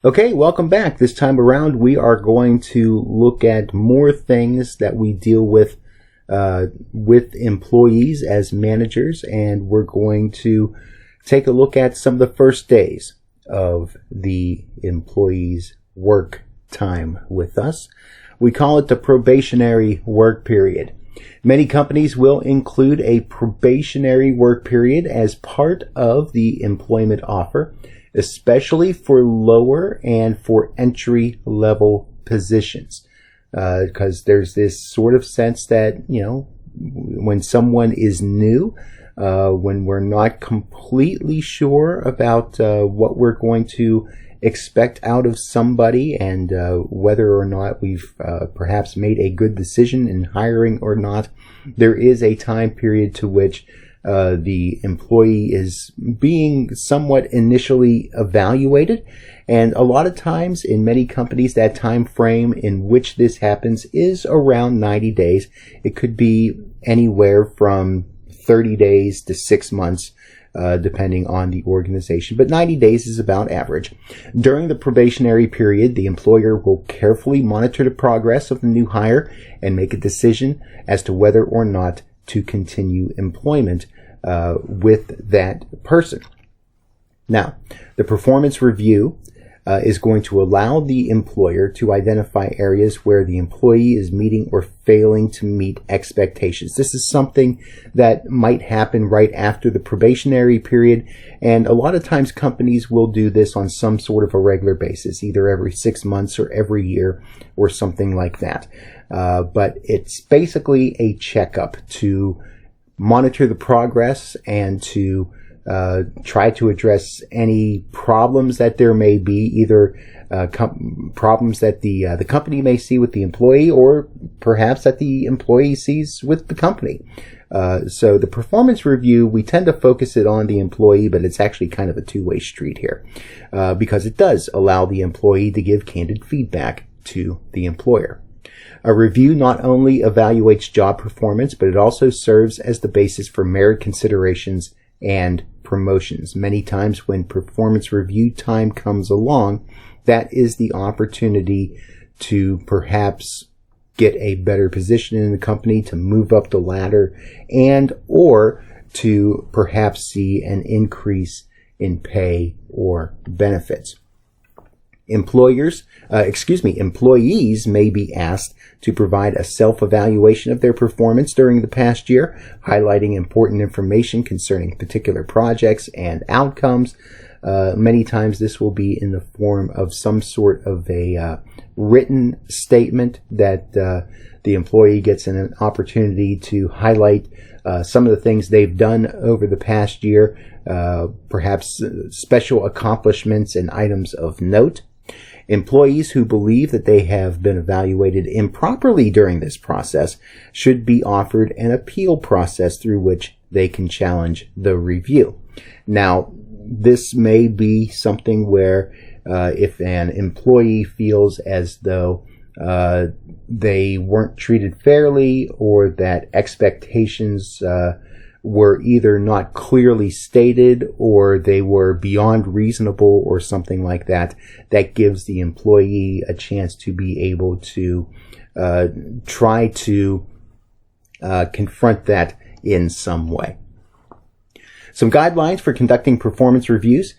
Okay, welcome back. This time around, we are going to look at more things that we deal with employees as managers, and we're going to take a look at some of the first days of the employee's work time with us. We call it the probationary work period. Many companies will include a probationary work period as part of the employment offer, especially for lower and for entry level positions. Because there's this sort of sense that, when someone is new, when we're not completely sure about what we're going to expect out of somebody and whether or not we've perhaps made a good decision in hiring or not, there is a time period to which the employee is being somewhat initially evaluated. And a lot of times in many companies, that time frame in which this happens is around 90 days. It could be anywhere from 30 days to 6 months, depending on the organization. But 90 days is about average. During the probationary period, the employer will carefully monitor the progress of the new hire and make a decision as to whether or not to continue employment with that person. Now, the performance review is going to allow the employer to identify areas where the employee is meeting or failing to meet expectations. This is something that might happen right after the probationary period, and a lot of times companies will do this on some sort of a regular basis, either every 6 months or every year or something like that. But it's basically a checkup to monitor the progress and to try to address any problems that there may be, either problems that the company may see with the employee or perhaps that the employee sees with the company. So the performance review, we tend to focus it on the employee, but it's actually kind of a two-way street here because it does allow the employee to give candid feedback to the employer. A review not only evaluates job performance, but it also serves as the basis for merit considerations and promotions. Many times when performance review time comes along, that is the opportunity to perhaps get a better position in the company, to move up the ladder, and or to perhaps see an increase in pay or benefits. Employees may be asked to provide a self-evaluation of their performance during the past year, highlighting important information concerning particular projects and outcomes. Many times this will be in the form of some sort of a written statement that the employee gets an opportunity to highlight some of the things they've done over the past year, perhaps special accomplishments and items of note. Employees who believe that they have been evaluated improperly during this process should be offered an appeal process through which they can challenge the review. Now, this may be something where if an employee feels as though they weren't treated fairly or that expectations were either not clearly stated or they were beyond reasonable or something like that, that gives the employee a chance to be able to try to confront that in some way. Some guidelines for conducting performance reviews.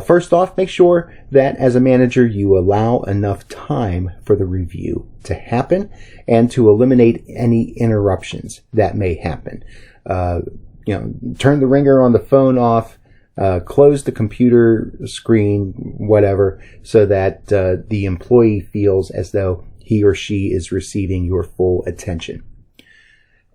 First off, make sure that as a manager you allow enough time for the review to happen and to eliminate any interruptions that may happen. Turn the ringer on the phone off, close the computer screen, whatever, so that the employee feels as though he or she is receiving your full attention.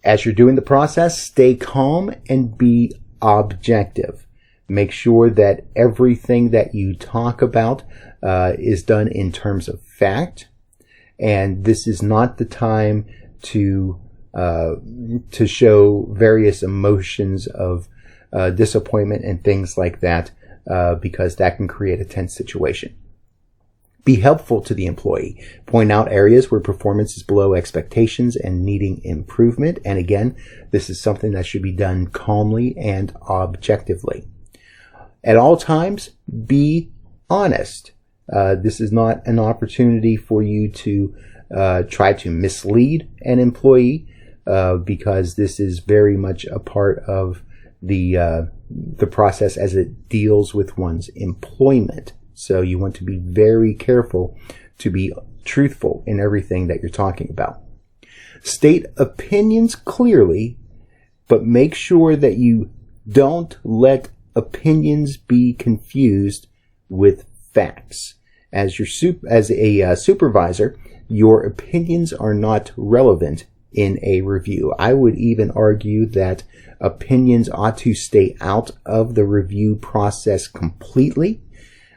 As you're doing the process, stay calm and be objective. Make sure that everything that you talk about is done in terms of fact, and this is not the time to show various emotions of disappointment and things like that, because that can create a tense situation. Be helpful to the employee. Point out areas where performance is below expectations and needing improvement. And again, this is something that should be done calmly and objectively. At all times, be honest. This is not an opportunity for you to try to mislead an employee, because this is very much a part of the process as it deals with one's employment. So you want to be very careful to be truthful in everything that you're talking about. State opinions clearly, but make sure that you don't let opinions be confused with facts. As a supervisor, your opinions are not relevant in a review. I would even argue that opinions ought to stay out of the review process completely.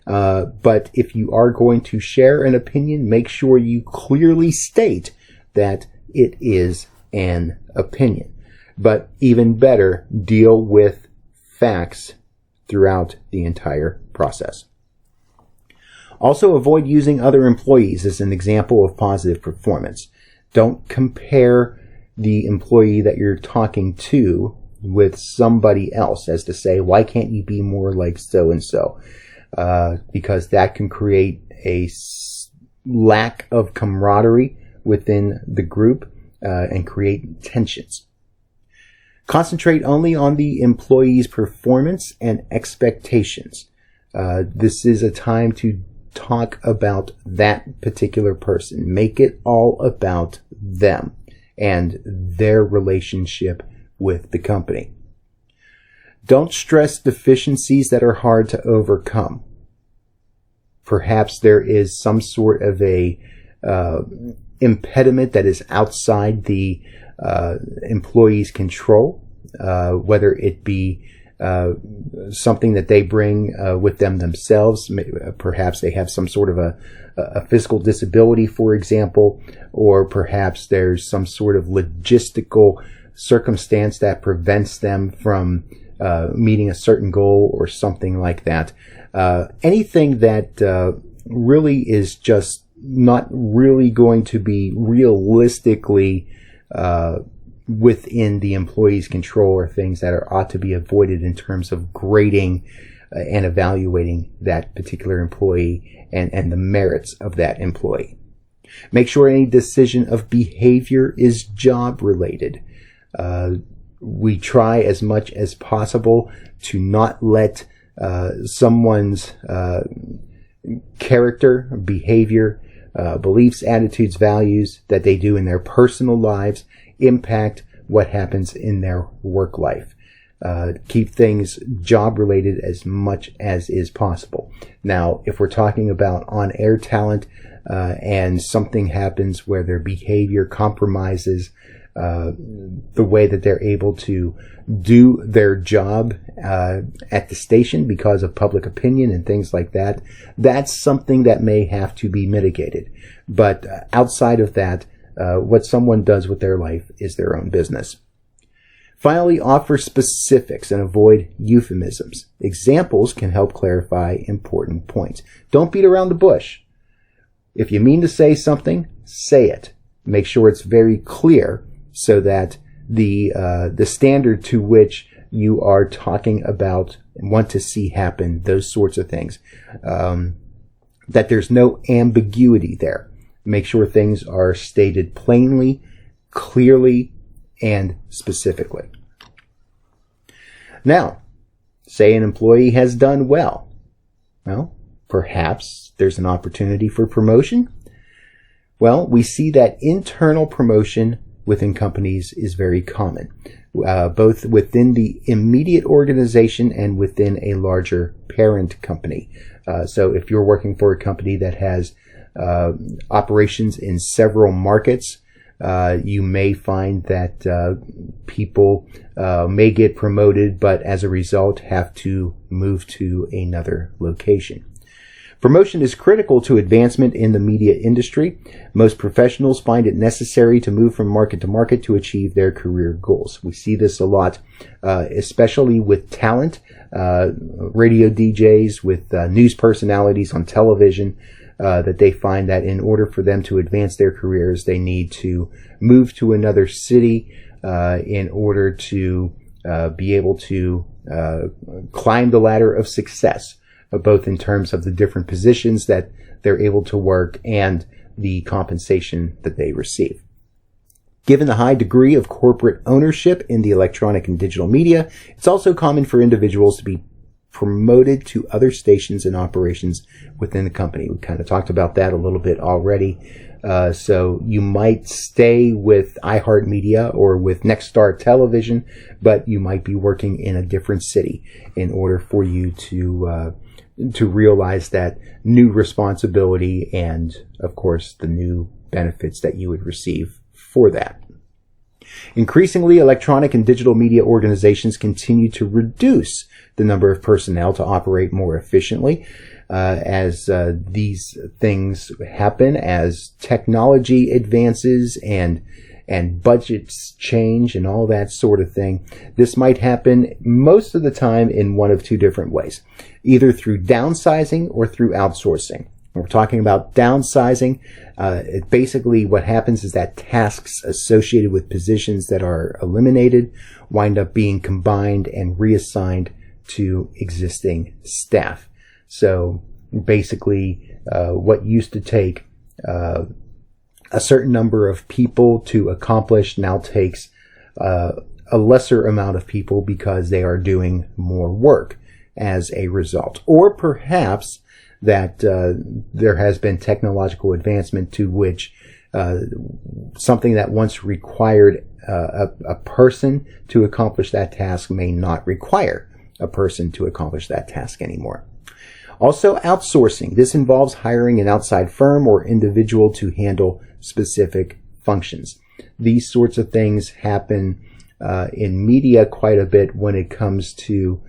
But if you are going to share an opinion, make sure you clearly state that it is an opinion. But even better, deal with facts throughout the entire process. Also, avoid using other employees as an example of positive performance. Don't compare the employee that you're talking to with somebody else as to say, why can't you be more like so-and-so? Because that can create a lack of camaraderie within the group and create tensions. Concentrate only on the employee's performance and expectations. This is a time to talk about that particular person. Make it all about them and their relationship with the company. Don't stress deficiencies that are hard to overcome. Perhaps there is some sort of a impediment that is outside the employee's control, whether it be something that they bring with them themselves. Perhaps they have some sort of a physical disability, for example, or perhaps there's some sort of logistical circumstance that prevents them from meeting a certain goal or something like that. Anything that really is just not really going to be realistically within the employee's control, or things that ought to be avoided in terms of grading and evaluating that particular employee and the merits of that employee. Make sure any decision of behavior is job related. We try as much as possible to not let someone's character, behavior, beliefs, attitudes, values that they do in their personal lives impact what happens in their work life. Keep things job related as much as is possible. Now, if we're talking about on-air talent and something happens where their behavior compromises the way that they're able to do their job at the station because of public opinion and things like that, that's something that may have to be mitigated. But outside of that, what someone does with their life is their own business. Finally, offer specifics and avoid euphemisms. Examples can help clarify important points. Don't beat around the bush. If you mean to say something, say it. Make sure it's very clear so that the standard to which you are talking about and want to see happen, those sorts of things, that there's no ambiguity there. Make sure things are stated plainly, clearly, and specifically. Now, say an employee has done well. Well, perhaps there's an opportunity for promotion. Well, we see that internal promotion within companies is very common, both within the immediate organization and within a larger parent company. So if you're working for a company that has operations in several markets, you may find that people may get promoted, but as a result have to move to another location. Promotion is critical to advancement in the media industry. Most professionals find it necessary to move from market to market to achieve their career goals. We see this a lot, especially with talent, radio DJs, with news personalities on television, that they find that in order for them to advance their careers, they need to move to another city in order to be able to climb the ladder of success. both in terms of the different positions that they're able to work and the compensation that they receive. Given the high degree of corporate ownership in the electronic and digital media, it's also common for individuals to be promoted to other stations and operations within the company. We kind of talked about that a little bit already. So you might stay with iHeartMedia or with Nexstar Television, but you might be working in a different city in order for you to realize that new responsibility and, of course, the new benefits that you would receive for that. Increasingly, electronic and digital media organizations continue to reduce the number of personnel to operate more efficiently as these things happen, as technology advances and budgets change and all that sort of thing. This might happen most of the time in one of two different ways, either through downsizing or through outsourcing. When we're talking about downsizing, basically what happens is that tasks associated with positions that are eliminated wind up being combined and reassigned to existing staff. So basically, what used to take a certain number of people to accomplish now takes a lesser amount of people because they are doing more work as a result. Or perhaps that there has been technological advancement to which something that once required a person to accomplish that task may not require a person to accomplish that task anymore. Also, outsourcing. This involves hiring an outside firm or individual to handle specific functions. These sorts of things happen in media quite a bit when it comes to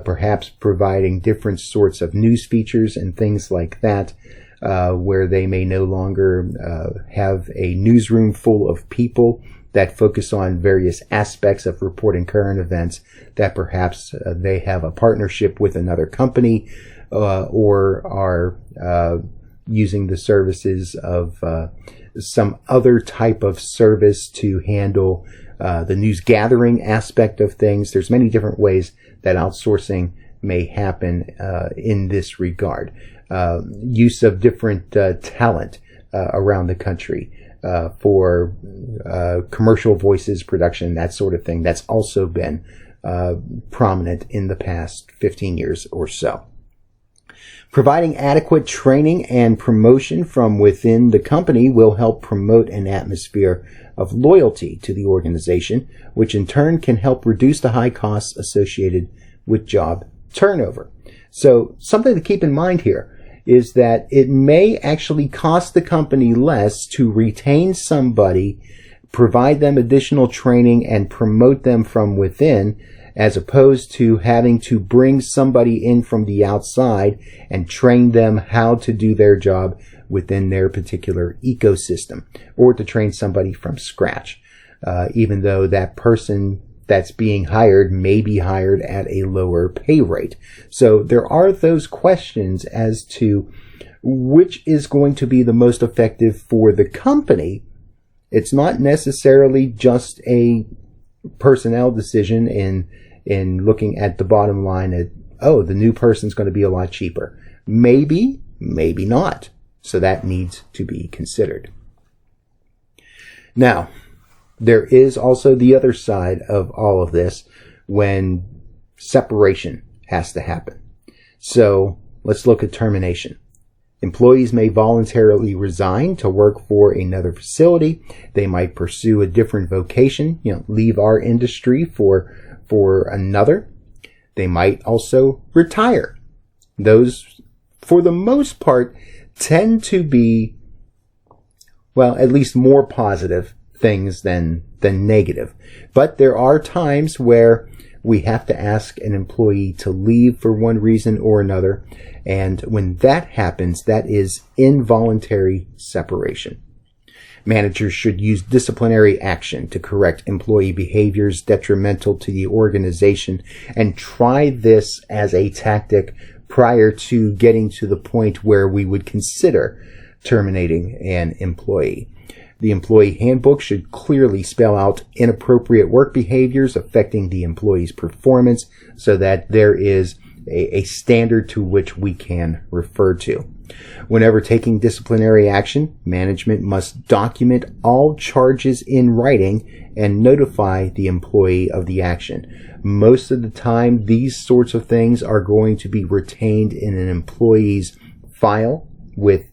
perhaps providing different sorts of news features and things like that, where they may no longer have a newsroom full of people that focus on various aspects of reporting current events, that perhaps they have a partnership with another company or are using the services of some other type of service to handle the news gathering aspect of things. There's many different ways that outsourcing may happen in this regard. Use of different talent around the country for commercial voices production, that sort of thing. That's also been prominent in the past 15 years or so. Providing adequate training and promotion from within the company will help promote an atmosphere of loyalty to the organization, which in turn can help reduce the high costs associated with job turnover. So something to keep in mind here is that it may actually cost the company less to retain somebody, provide them additional training, and promote them from within, as opposed to having to bring somebody in from the outside and train them how to do their job within their particular ecosystem, or to train somebody from scratch, even though that person that's being hired may be hired at a lower pay rate. So there are those questions as to which is going to be the most effective for the company. It's not necessarily just a personnel decision in looking at the bottom line at, oh, the new person's going to be a lot cheaper. Maybe, maybe not. So that needs to be considered. Now, there is also the other side of all of this when separation has to happen. So let's look at termination. Employees may voluntarily resign to work for another facility. They might pursue a different vocation, leave our industry for another. They might also retire. Those, for the most part, tend to be, well, at least more positive things than negative. But there are times where we have to ask an employee to leave for one reason or another. And when that happens, that is involuntary separation. Managers should use disciplinary action to correct employee behaviors detrimental to the organization, and try this as a tactic prior to getting to the point where we would consider terminating an employee. The employee handbook should clearly spell out inappropriate work behaviors affecting the employee's performance, so that there is a standard to which we can refer to. Whenever taking disciplinary action, management must document all charges in writing and notify the employee of the action. Most of the time, these sorts of things are going to be retained in an employee's file with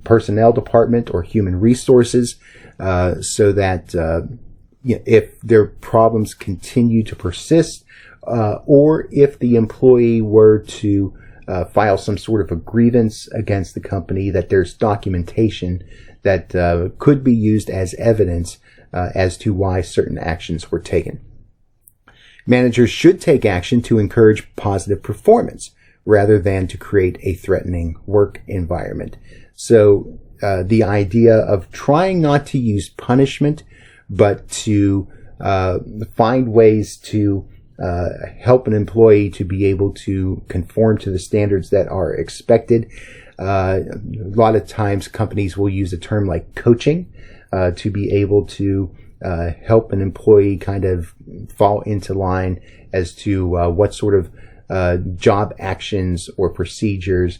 personnel department or human resources, so that if their problems continue to persist, or if the employee were to file some sort of a grievance against the company, that there's documentation that could be used as evidence as to why certain actions were taken. Managers should take action to encourage positive performance rather than to create a threatening work environment. So the idea of trying not to use punishment, but to find ways to help an employee to be able to conform to the standards that are expected. A lot of times companies will use a term like coaching to be able to help an employee kind of fall into line as to what sort of job actions or procedures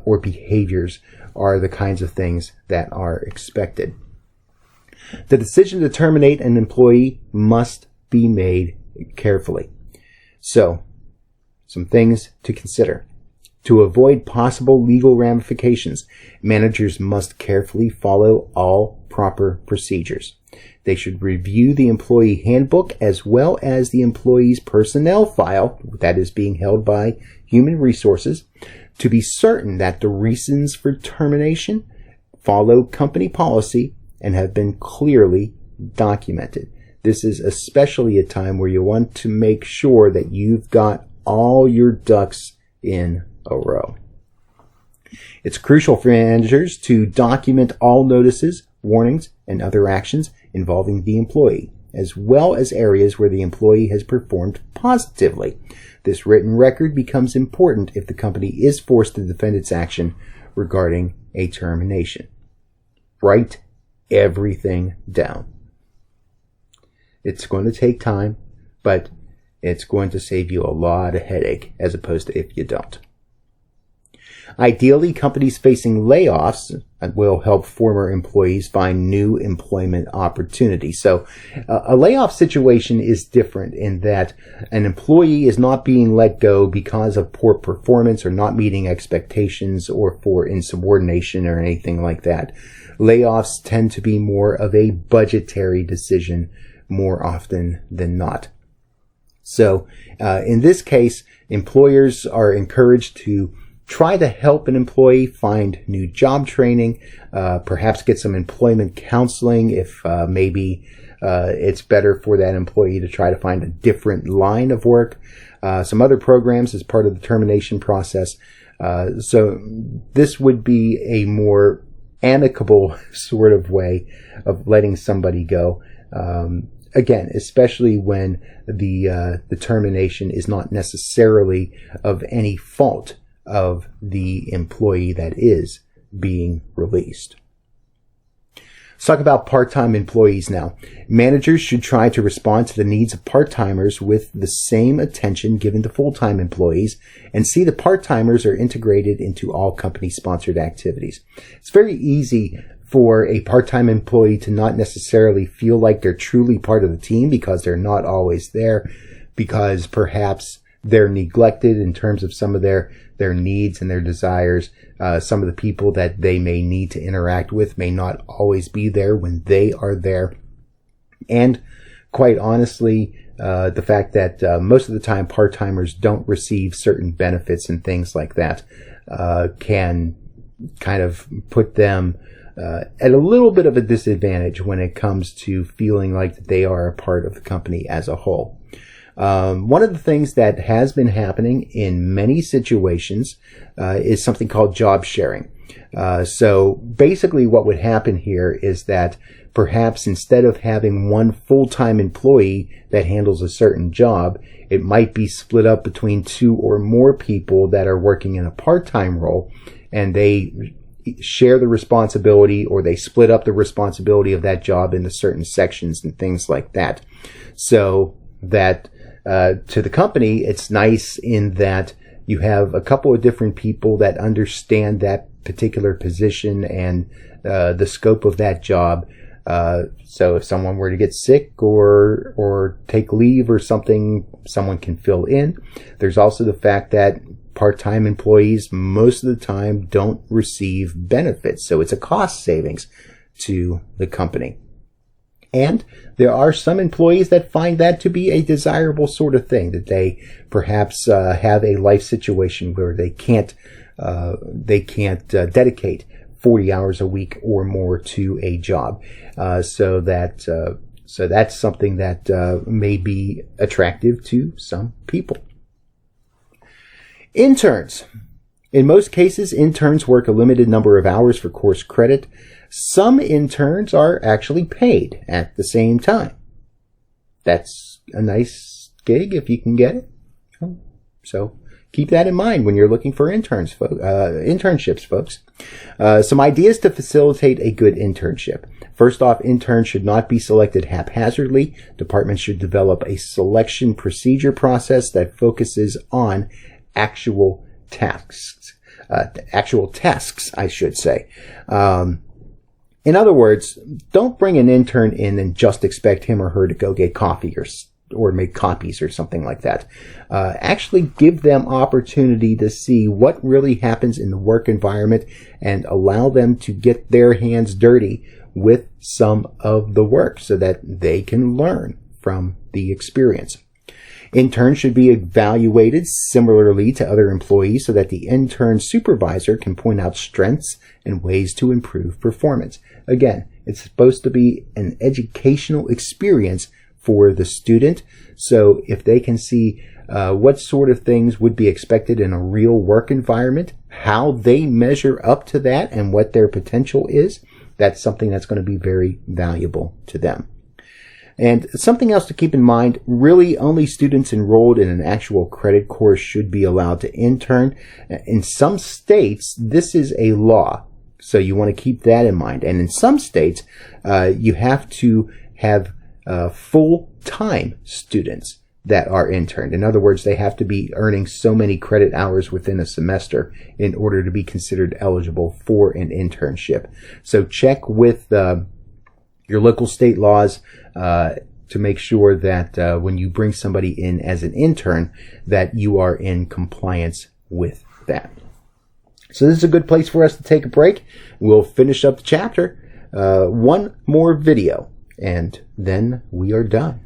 or behaviors are the kinds of things that are expected. The decision to terminate an employee must be made carefully. So, some things to consider. To avoid possible legal ramifications, managers must carefully follow all proper procedures. They should review the employee handbook as well as the employee's personnel file, that is being held by human resources, to be certain that the reasons for termination follow company policy and have been clearly documented. This is especially a time where you want to make sure that you've got all your ducks in a row. It's crucial for managers to document all notices, warnings, and other actions involving the employee, as well as areas where the employee has performed positively. This written record becomes important if the company is forced to defend its action regarding a termination. Write everything down. It's going to take time, but it's going to save you a lot of headache as opposed to if you don't. Ideally, companies facing layoffs will help former employees find new employment opportunities. So a layoff situation is different in that an employee is not being let go because of poor performance or not meeting expectations or for insubordination or anything like that. Layoffs tend to be more of a budgetary decision more often than not. So in this case, employers are encouraged to try to help an employee find new job training, perhaps get some employment counseling if maybe it's better for that employee to try to find a different line of work. Some other programs as part of the termination process. So this would be a more amicable sort of way of letting somebody go. Again, especially when the termination is not necessarily of any fault of the employee that is being released. Let's talk about part-time employees now. Managers should try to respond to the needs of part-timers with the same attention given to full-time employees and see that part-timers are integrated into all company-sponsored activities. It's very easy for a part-time employee to not necessarily feel like they're truly part of the team because they're not always there, because perhaps they're neglected in terms of some of their needs and their desires. Some of the people that they may need to interact with may not always be there when they are there. And quite honestly, the fact that most of the time part-timers don't receive certain benefits and things like that can kind of put them at a little bit of a disadvantage when it comes to feeling like they are a part of the company as a whole. One of the things that has been happening in many situations is something called job sharing. So basically what would happen here is that perhaps instead of having one full-time employee that handles a certain job, it might be split up between two or more people that are working in a part-time role, and they share the responsibility, or they split up the responsibility of that job into certain sections and things like that. So that To the company, it's nice in that you have a couple of different people that understand that particular position and the scope of that job. So if someone were to get sick or take leave or something, someone can fill in. There's also the fact that part-time employees most of the time don't receive benefits, so it's a cost savings to the company. And there are some employees that find that to be a desirable sort of thing, that they perhaps have a life situation where they can't dedicate 40 hours a week or more to a job. So that's something that may be attractive to some people. Interns. In most cases, interns work a limited number of hours for course credit. Some interns are actually paid at the same time. That's a nice gig if you can get it. So keep that in mind when you're looking for internships, folks. Some ideas to facilitate a good internship. First off, interns should not be selected haphazardly. Departments should develop a selection procedure process that focuses on actual tasks, I should say. In other words, don't bring an intern in and just expect him or her to go get coffee or make copies or something like that. Actually give them opportunity to see what really happens in the work environment and allow them to get their hands dirty with some of the work so that they can learn from the experience. Interns should be evaluated similarly to other employees so that the intern supervisor can point out strengths and ways to improve performance. Again, it's supposed to be an educational experience for the student. So if they can see what sort of things would be expected in a real work environment, how they measure up to that and what their potential is, that's something that's going to be very valuable to them. And something else to keep in mind, really only students enrolled in an actual credit course should be allowed to intern. In some states, this is a law, so you want to keep that in mind. And in some states, you have to have full-time students that are interned. In other words, they have to be earning so many credit hours within a semester in order to be considered eligible for an internship. So check with your local state laws to make sure that when you bring somebody in as an intern, that you are in compliance with that. So this is a good place for us to take a break. We'll finish up the chapter. One more video, and then we are done.